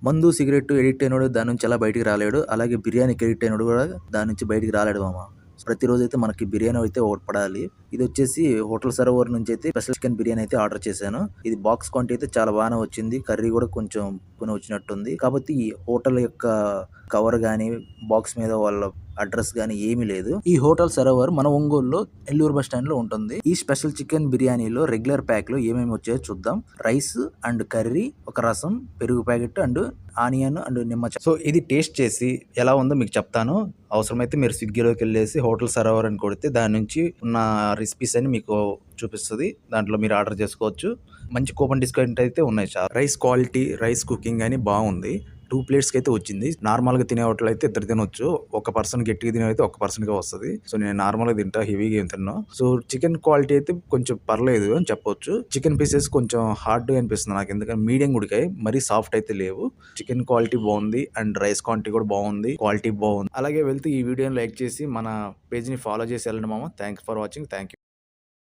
మందు, cigarette addict అయినోడు దాని నుంచి ఎలా బయటికి రాలేడు. అలాగే బిర్యానీకి ఎడిక్ట్ అయినోడు కూడా దాని నుంచి బయటికి రాలేడు మామ. ప్రతిరోజైతే మనకి బిర్యానీ అయితే ఒకటి పడాలి. ఇదొచ్చేసి హోటల్ సర్వర్ నుంచి అయితే స్పెషల్ చికెన్ బిర్యానీ అయితే ఆర్డర్ చేశాను. ఇది బాక్స్ క్వాంటిటీ అయితే చాలా బాగానే వచ్చింది. కర్రీ కూడా కొంచెం కొని వచ్చినట్టుంది. కాబట్టి ఈ హోటల్ యొక్క కవర్ గానీ, బాక్స్ మీద వాళ్ళ అడ్రస్ గానీ ఏమీ లేదు. ఈ హోటల్ సర్వర్ మన ఒంగోలులో నెల్లూరు బస్ స్టాండ్ లో ఉంటుంది. ఈ స్పెషల్ చికెన్ బిర్యానీలో రెగ్యులర్ ప్యాక్ లో ఏమేమి వచ్చాయో చూద్దాం. రైస్ అండ్ కర్రీ, ఒక రసం, పెరుగు ప్యాకెట్ అండ్ ఆనియన్ అండ్ నిమ్మ. సో ఇది టేస్ట్ చేసి ఎలా ఉందో మీకు చెప్తాను. అవసరమైతే మీరు స్విగ్గీలోకి వెళ్ళేసి హోటల్ సర్వర్ అని కొడితే దాని నుంచి ఉన్న రెసిపీస్ అని మీకు చూపిస్తుంది. దాంట్లో మీరు ఆర్డర్ చేసుకోవచ్చు. మంచి కూపన్ డిస్కౌంట్ అయితే ఉన్నాయి. చాలా రైస్ క్వాలిటీ, రైస్ కుకింగ్ అని బాగుంది. 2 ప్లేట్స్కి అయితే వచ్చింది. నార్మల్గా తినే హోటల్ అయితే ఇద్దరు తినొచ్చు. ఒక పర్సన్ గట్టిగా తినే అయితే ఒక పర్సన్గా వస్తుంది. సో నేను నార్మల్గా తింటా, హెవీగా ఏం తిన్నా. సో చికెన్ క్వాలిటీ అయితే కొంచెం పర్లేదు అని చెప్పొచ్చు. చికెన్ పీసెస్ కొంచెం హార్డ్గా అనిపిస్తుంది నాకు, ఎందుకంటే మీడియం ఉడికాయి, మరీ సాఫ్ట్ అయితే లేవు. చికెన్ క్వాలిటీ బాగుంది అండ్ రైస్ క్వాంటిటీ కూడా బాగుంది, క్వాలిటీ బాగుంది. అలాగే వెళ్తే ఈ వీడియోని లైక్ చేసి మన పేజ్ని ఫాలో చేసి వెళ్ళండి మామ. Thanks for watching. Thank you.